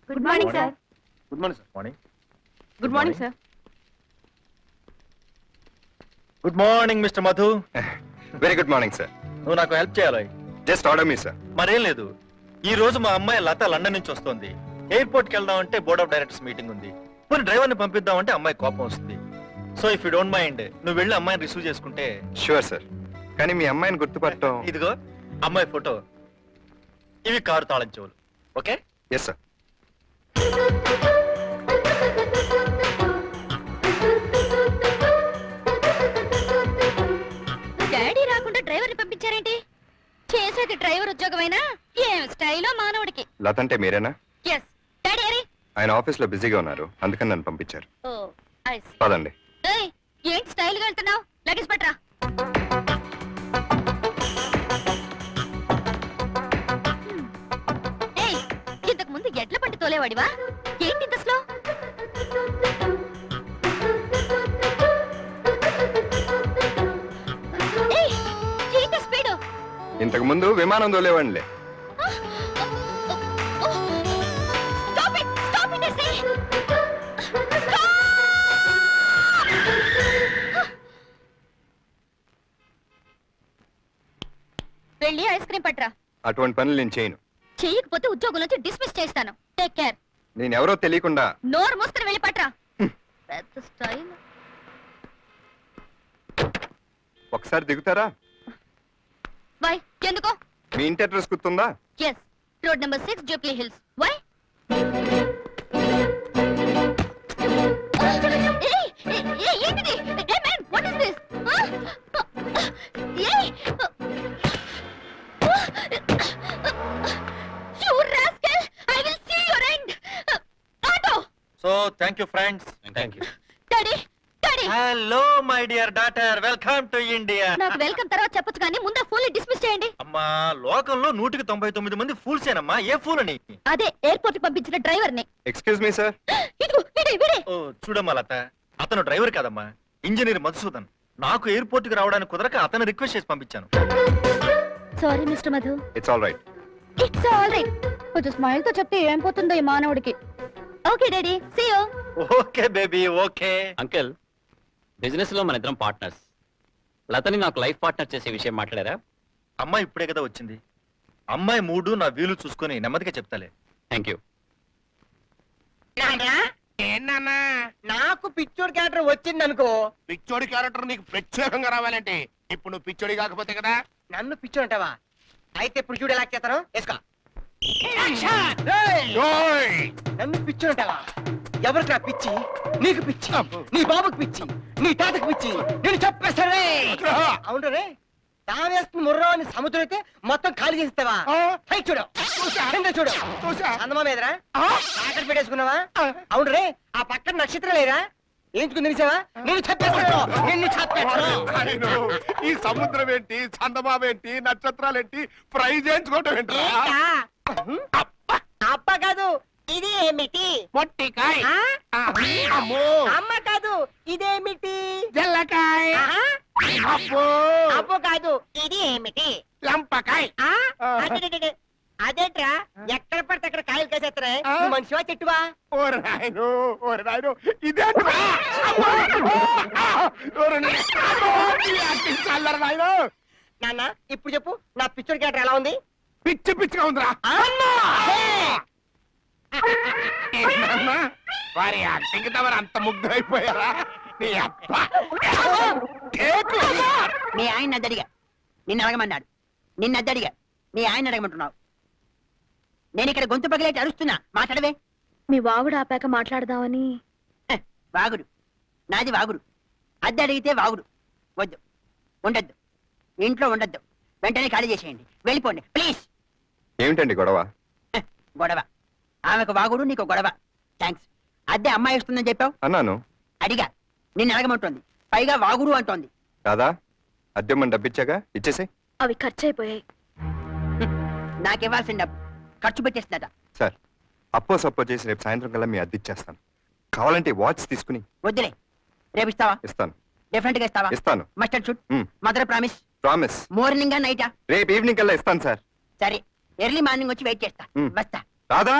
Good morning sir. Good morning sir. Morning. Good morning sir. Good morning mister Madhu. Very good morning sir. నువ్వు నాకు help చేయాలి. Just order మీ sir. మరేం లేదు, ఈ రోజు మా అమ్మాయి లత లండన్ నుంచి వస్తుంది. ఎయిర్పోర్ట్ కి వెళ్దాం అంటే బోర్డ్ ఆఫ్ డైరెక్టర్స్ మీటింగ్ ఉంది. పోనీ డ్రైవర్ ని పంపిద్దాం అంటే అమ్మాయి కోపం వస్తుంది. So if you don't mind నువ్వు వెళ్ళి అమ్మాయిని రిసీవ్ చేసుకుంటే. Sure sir. కానీ మీ అమ్మాయిని గుర్తుపట్టడం. ఇదిగో అమ్మాయి ఫోటో, ఇవి కారు తాళం చెవులు. ఓకే? Yes sir. డాడీ రాకుండా డ్రైవర్ ని పంపించారేంటి? చేసేది డ్రైవర్ ఉద్యోగమైనా ఏం స్టైలో మానవుడికి. లత అంటే మీరేనా? ఎస్. డాడీ అరే, ఆయన ఆఫీస్ లో బిజీగా ఉన్నారు, అందుకని నన్ను పంపించారు. ఓ ఐ సీ. పదండి. ఏయ్, ఏంటి స్టైల్ గా వెళ్తున్నావు? లగేజ్ పట్రా. ఏయ్, ఇంతకు ముందు ఎడ్ల బండి తోలేవాడివా? ఏంటి ఇంత స్లో? ఏయ్, ఏంటి స్పీడు? ఇంతకు ముందు విమానం తోలేవాడిలే. Stop it! Stop it, I say! Stop! వెళ్ళి ఐస్ క్రీమ్ పట్రా. అటువంటి పనులు నేను చేయను. చెయ్యకపోతే ఉద్యోగం నుంచి డిస్మిస్ చేస్తాను. Take care. నేను ఎవరో తెలియకుండా. నోరు మూసుకుని వెళ్ళి పట్రా. పెద్ద స్టైల్. ఒకసారి దిగుతారా? వై? ఎందుకో? మీ ఇంటి అడ్రస్ గుర్తుందా? Yes, road number 6 Jubilee Hills. Why? ఏంటిది? Hey man, what is this? You rascal! I will see your end. Auto! So thank you friends. Thank you. Daddy, Daddy. Hello my dear daughter, welcome to India. నాకు welcome తర్వాత చెప్పొచ్చు కానీ ముందు phone dismiss చేయండి. అమ్మా, లోకంలో 199 మంది fools ఏనమ్మా. ఏ pool అని? అదే ఎయిర్పోర్ట్ కి పంపించిన డ్రైవర్ ని. Excuse me sir. ఇదిగో విడే విడే. ఓ చూడమ్మా లత, అతను డ్రైవర్ కాదమ్మా, ఇంజనీర్ మధుసూదన్. నాకు ఎయిర్పోర్ట్ కి రావడానికి కుదరక అతను రిక్వెస్ట్ చేసి పంపించాను. Sorry mister Madhu. It's all right. It's all right. కొంచెం స్మైల్ తో చెప్తే ఏం పోతుందో ఈ మానవుడికి. Okay daddy, see you. Okay baby, okay. Uncle, business లో మన ఇద్దరం పార్ట్నర్స్. లతని నాకు లైఫ్ పార్ట్నర్ చేసే విషయం మాట్లాడారా? అమ్మాయి ఇప్పుడే కదా వచ్చింది. అమ్మాయి మూడు నా వీలు చూసుకొని నెమ్మదిగా చెప్తాలే. Thank you. ఏంటన్నా నాకు పిచ్చోడి క్యారెక్టర్ వచ్చింది అనుకో. పిచ్చోడి క్యారెక్టర్ నీకు ప్రత్యేకంగా రావాలంటే ఇప్పుడు నువ్వు పిచ్చోడి కాకపోతే కదా. నన్ను పిచ్చోడు అంటావా? అయితే ఇప్పుడు చూడు ఎలా చేస్తాను. వేసుకో. నన్ను పిచ్చోడు అంటావా? ఎవరికి నా పిచ్చి? నీకు పిచ్చి, నీ బాబుకి పిచ్చి, నీ తాతకి పిచ్చి. నేను చెప్పేస్తానే. అవును రే, తావేస్తుంది ముర్రా అని సముద్రం అయితే మొత్తం ఖాళీ చేస్తావా? చూడు చూడు అందమా మీదరా ఆకలి పెట్టేసుకున్నావా? అవును రే, ఆ పక్కన నక్షత్రం లేరా? ఏంచుకుని తెలిసావా? నేను చెప్పేస్తాను, నిన్ను చెప్పేస్తాను. ఈ సముద్రం ఏంటి, చందమామ ఏంటి, నక్షత్రాలేంటి, ఫ్రై చేయించుకోవటం ఏంటి? అప్ప కాదు, ఇది ఏమిటి? పొట్టికాయ. అమ్మో, అమ్మ కాదు, ఇదేమిటి? జల్లకాయ. అబ్బో, అప్పు కాదు, ఇది ఏమిటి? లంపకాయ. అదే, అదేట్రా ఎక్కడ పడితే అక్కడ కాయలు కాసేస్తారా? నువ్వు మనిషివా చెట్టువా? ఓరి నాయను, ఓరి నాయను, ఇదేంట్రా? చల్లరు నాయను. నాన్న ఇప్పుడు చెప్పు, నా పిచ్చోడి క్యారెక్టర్ ఎలా ఉంది? పిచ్చి పిచ్చిగా ఉందిరా. ఏంటన్నా, వారి యాక్టింగ్ తమరు అంత ముగ్ధైపోయారా? నీ అబ్బా. కేకు. మీ ఆయన అద్దడిగా నిన్ను అడగమన్నాడు. నిన్ను అద్దడిగా మీ ఆయన అడగమంటున్నావు. నేను ఇక్కడ గొంతు పగిలేటి అరుస్తున్నా, మాట్లాడవే. మీ వాగుడు ఆపాక మాట్లాడదామని. వాగుడు నాది వాగుడు. అద్దె అడిగితే వాగుడు. వద్దు, ఉండద్దు, ఇంట్లో ఉండద్దు. వెంటనే ఖాళీ చేసేయండి, వెళ్ళిపోండి ప్లీజ్. ఏమిటండి గొడవ? గొడవ? ఆమెకు వాగుడు, నీకు గొడవ. థ్యాంక్స్. అద్దె అమ్మాయి ఇస్తుందని చెప్పావు. అన్నాను. అడిగా, నిన్ను అడగమంటోంది, పైగా వాగుడు అంటోంది. కాదా? అద్దెమ్మని డబ్బిచ్చాగా, ఇచ్చేసే. అవి ఖర్చు అయిపోయాయి. నాకివ్వాల్సిన డబ్బు ఖర్చు పెట్టేస్తుందట. సార్, అప్పో సప్పో చేసి రేపు సాయంత్రం కల్లా మీ అద్దె ఇచ్చేస్తాను. కావాలంటే వాచ్ తీసుకుని. వద్దులే, రేపు ఇస్తావా? ఇస్తాను. డెఫినెట్ గా ఇస్తావా? ఇస్తాను. Mustard shoot, mother promise. Promise. Morning నైటా? రేపు ఈవినింగ్ కల్లా ఇస్తాను సార్. సరే, ఎర్లీ మార్నింగ్ వచ్చి వెయిట్ చేస్తా. వస్తా. రాదా?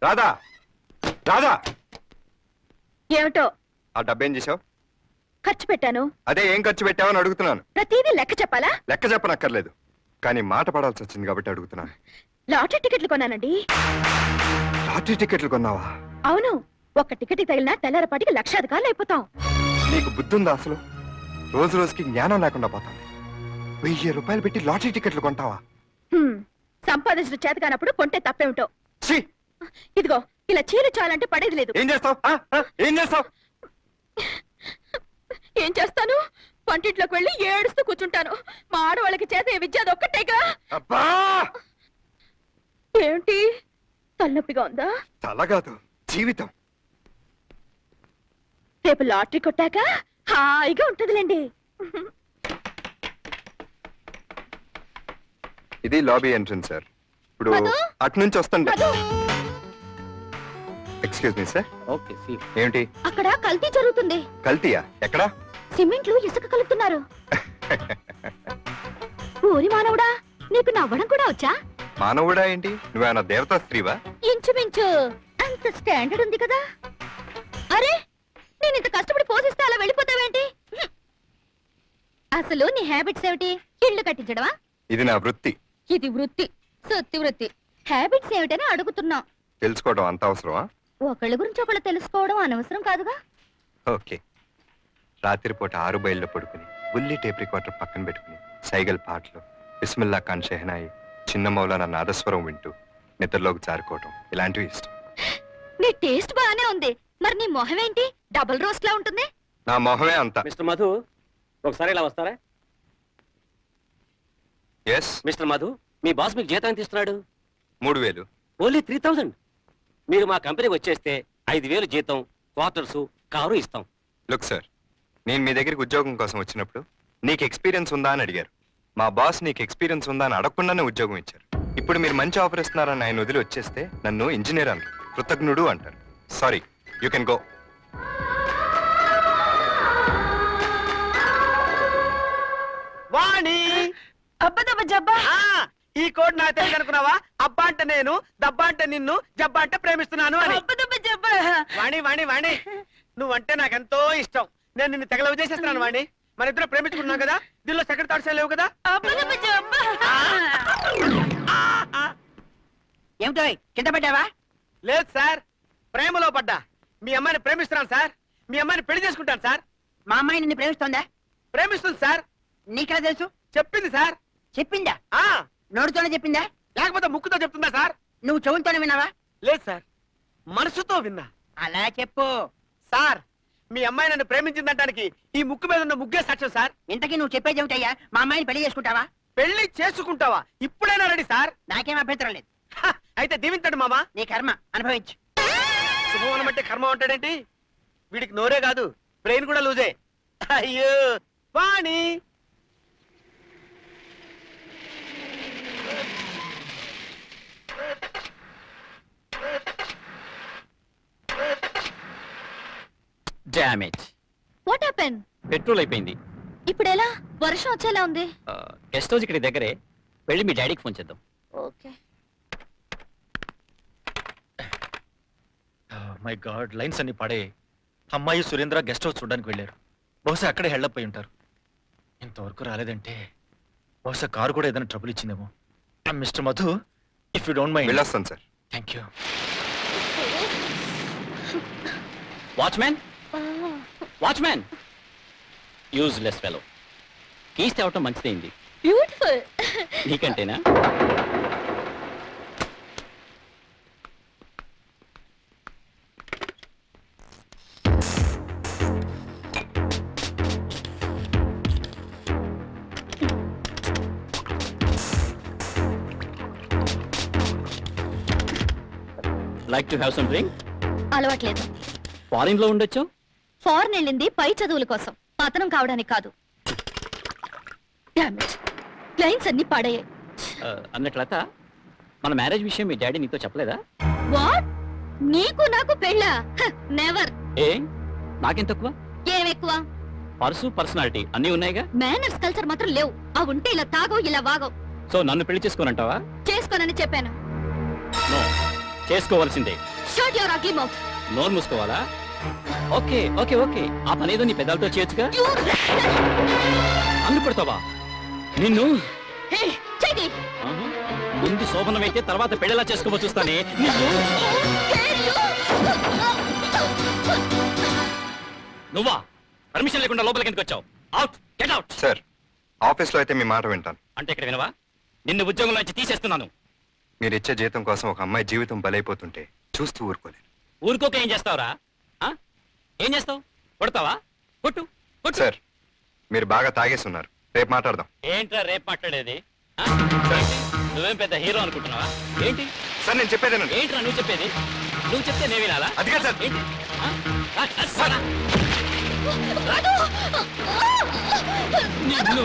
రాధా రాధా ఏమిటో ఆ డబ్బేం చేసావు? ఖర్చు పెట్టాను. అదే ఏం ఖర్చు పెట్టావని అడుగుతున్నాను. ప్రతిదీ లెక్క చెప్పాలా? లెక్క చెప్పనక్కర్లేదు, కానీ మాట పడాల్సి వచ్చింది కాబట్టి అడుగుతున్నాను. లాటరీ టికెట్లు కొన్నానండి. లాటరీ టికెట్లు కొన్నావా? అవును, ఒక్క టికెట్ తగిలినా తెల్లారపాటికి లక్షాధికారులు అయిపోతాం. నీకు బుద్ధి ఉందా అసలు? రోజు రోజుకి జ్ఞానం లేకుండా పోతుంది. 1000 రూపాయలు పెట్టి లాటరీ టికెట్లు కొంటావా? సంపాదించిన చేత కానప్పుడు కొంటే తప్పేమిటో. ఛీ! ఇదిగో ఇలా చీలు చాలంటే పడేది లేదు. ఏం చేస్తావు? ఏం చేస్తావు? ఏం చేస్తాను? వంటింట్లోకి వెళ్ళి ఏడుస్తూ కూర్చుంటాను. మా ఆడవాళ్ళకి చేత ఈ విద్య అదొక్కటేగా. అబ్బా! ఏమిటి తలనొప్పిగా ఉందా? తల కాదు, జీవితం. రేపు లాటరీ కొట్టాక హాయిగా ఉంటుందిలేండి. ఇది లాబీ ఎంట్రన్స్ సార్. ఇప్పుడు మధు? అటు నుంచి వస్తుండే. Madhu, excuse me sir. Okay సి ఏమిటి అక్కడ కల్తీ జరుగుతుంది. కల్తీయా? ఎక్కడా? సిమెంట్లు ఇసుక కలుపుతున్నారు. ఊరి మానవుడా, నీకు నవ్వడం కూడా వచ్చా? మానవుడా ఏంటి? నువ్వేమన్నా దేవతా స్త్రీవా? ఇంచుమించు అంత స్టాండర్డ్ ఉంది కదా. అరే, నేను ఇంత కష్టపడి పోషిస్తే అలా వెళ్ళిపోతావేంటి? అసలు నీ హ్యాబిట్స్ ఏమిటి? ఇల్లు కట్టించడమా? ఇది నా వృత్తి. ఇది వృత్తి, సొత్తి వృత్తి. హ్యాబిట్స్ ఏమిటని అడుగుతున్నా. తెలుసుకోవడం అంత అవసరమా? ఒకళ్ళ గురించి ఒకళ్ళు తెలుసుకోవడం అనవసరం కాదుగా. ఓకే. రాత్రిపూట 6 బయల్లో పడుకుని బుల్లి టేప్ రికార్డర్ పక్కన పెట్టుకుని సైగల్ పాటలు, బిస్మిల్లా ఖాన్ షెహనాయి, చిన్న మౌలానా నాదస్వరం వింటూ నిద్రలోకి జారుకోవడం, ఇలాంటివి ఇష్టం. నీ టేస్ట్ బాగానే ఉంది, మరి నీ మొహం ఏంటి డబుల్ రోస్ట్ లా ఉంటుంది? నా మొహమే అంత. మిస్టర్ మధు ఒకసారి ఇలా వస్తారా? ఎస్. మిస్టర్ మధు, మీ బాస్ మీకు జీతం ఎంత ఇస్తున్నాడు? 3000. ఓన్లీ 3000. మీరు మా కంపెనీకి వచ్చేస్తే 5000 జీతం, క్వార్టర్స్, కారు ఇస్తాం. లుక్ సార్, నేను మీ దగ్గరికి ఉద్యోగం కోసం వచ్చినప్పుడు నీకు ఎక్స్పీరియన్స్ ఉందా అని అడిగారు. మా బాస్ నీకు ఎక్స్పీరియన్స్ ఉందా అని అడగకుండానే ఉద్యోగం ఇచ్చారు. ఇప్పుడు మీరు మంచి ఆఫర్ ఇస్తున్నారని ఆయన వదిలి వచ్చేస్తే నన్ను ఇంజనీర్ అన్నారు, కృతజ్ఞుడు అంటారు. Sorry, you can go. Vani, అబ్బదబ్బ జబ్బా. ఈ కోడ్ నాకు తెలియదు అనుకున్నావా? అబ్బా అంటే నేను, దబ్బా అంటే నిన్ను, జబ్బా అంటే ప్రేమిస్తున్నాను అని. అబ్బదబ్బ జబ్బా. వాణి వాణి వాణి, నువ్వంటే నాకెంతో ఇష్టం. నేను నిన్ను తెగలవ చేసేస్తున్నాను వాణి. మన ఇద్దరు ప్రేమించుకున్నాం కదా, దీనిలో సెకండ్ థాట్స్ లేవు కదా. అబ్బదబ్బ జబ్బా. ఏమిటో కింద పడ్డావా? లేదు సార్, ప్రేమలో పడ్డా. మీ అమ్మాయిని ప్రేమిస్తున్నాను సార్. మీ అమ్మాయిని పెళ్లి చేసుకుంటాను సార్. మా అమ్మాయి నిన్ను ప్రేమిస్తోందా? ప్రేమిస్తుంది సార్. నీకెలా తెలుసు? చెప్పింది సార్. చెప్పిందా? ఆ నోటితోనే చెప్పిందా? లేకపోతే ముక్కుతో చెప్తుందా సార్? నువ్వు చెవులతోనే విన్నావా? లేదు సార్, మనసుతో విన్నా. అలా చెప్పు. సార్, మీ అమ్మాయి నన్ను ప్రేమించిందనడానికి ఈ ముక్కు మీద ఉన్న ముగ్గే సాక్ష్యం సార్. ఇంతకీ నువ్వు చెప్పేది ఏమిటయ్యా? మా అమ్మాయిని పెళ్లి చేసుకుంటావా? పెళ్లి చేసుకుంటావా? ఇప్పుడైనా రెడీ సార్. నాకేం అభ్యంతరం లేదు. హ, అయితే దీవించండి మామా. నీ కర్మ అనుభవించు. శుభమనం అంటే కర్మ ఉంటాడేంటి? వీడికి నోరే కాదు, బ్రెయిన్ కూడా లూజే. అయ్యో వాణి, డామేజ్. What happen? పెట్రోల్ అయిపోయింది. ఇప్పుడు ఎలా? వర్షం వచ్చేలా ఉంది. గెస్ట్ హౌస్ ఇక్కడ దగ్గరే, వెళ్ళి మీ డాడీకి ఫోన్ చేద్దాం. ఓకే. మై గాడ్, లైన్స్ అన్ని పడే. అమ్మాయి సురేంద్ర గెస్ట్ హౌస్ చూడడానికి వెళ్ళారు. బహుశా అక్కడే హెల్డప్ అయి ఉంటారు. ఇంతవరకు రాలేదంటే బహుశా కారు కూడా ఏదైనా ట్రబుల్ ఇచ్చిందేమో. Mister Madhu, if you don't mind. వెళ్ళొస్తాను sir. Thank you. Watchman, watchman, useless fellow. Keys తేవటం మంచిదైంది. బ్యూటిఫుల్. నీకంటేనా? Like to have some drink? అలవాట్లేదు. ఫారిన్ లో ఉండొచ్చు. ఫారెన్ వెళ్ళింది పై చదువుల కోసం, పతనం కావడానికి కాదు. డామ్ ఇట్, లైన్స్ అన్ని పడయ్యాయి. అన్నట్లత మన మ్యారేజ్ విషయం మీ డాడీ నీతో చెప్పలేదా? వాట్? నీకు నాకు పెళ్ళా? నెవర్. ఏ నాకేం తక్కువ? ఏం ఎక్కువ? పర్సు, పర్సనాలిటీ అన్నీ ఉన్నాయిగా. మేనర్స్ కల్చర్ మాత్రం లేవు. అవి ఉంటే ఇలా తాగవు, ఇలా వాగవు. సో నన్ను పెళ్లి చేసుకోనంటావా? చేసుకోనని చెప్పాను. నో, చేసుకోవాల్సిందే. Shut your ugly mouth. నోరు మూసుకోవాలా? ఓకే ఓకే ఓకే, ఆ పనేదో నీ పెదాలతో చేయొచ్చుగా. అన్ను పెడతావా నిన్ను? హే చెయ్యి. ఆహా. ముందు శోభనమైతే తర్వాత పెళ్ళలా చేసుకోవచ్చు చూస్తానే నిన్ను. నువ్వా పర్మిషన్ లేకుండా లోపలికి ఎందుకు వచ్చావు? Out, get out. సార్ ఆఫీస్లో అయితే మీ మాట వింటాను. అంటే ఇక్కడ వినవా? నిన్ను ఉద్యోగంలో నుంచి తీసేస్తున్నాను. మీరు ఇచ్చే జీతం కోసం ఒక అమ్మాయి జీవితం బలైపోతుంటే చూస్తూ ఊరుకోలేదు. ఊరుకోక ఏం చేస్తావురా? ఆ? ఏం చేస్తావు? కొడతావా? కొట్టు కొట్టు. సార్ మీరు బాగా తాగేసి ఉన్నారు, రేపు మాట్లాడదాం. ఏంట్రా రేపు మాట్లాడేది? ఆ? ఏంటి? నువ్వేం పెద్ద హీరో అనుకుంటున్నావా? ఏంటి సార్ నేను చెప్పేదేనండి. ఏంట్రా నువ్వు చెప్పేది? నువ్వు చెప్తే నేను వినాలా? అది కాదు సార్. ఏంటి? ఆ? ఆ, ఆ, సారా? నిన్ను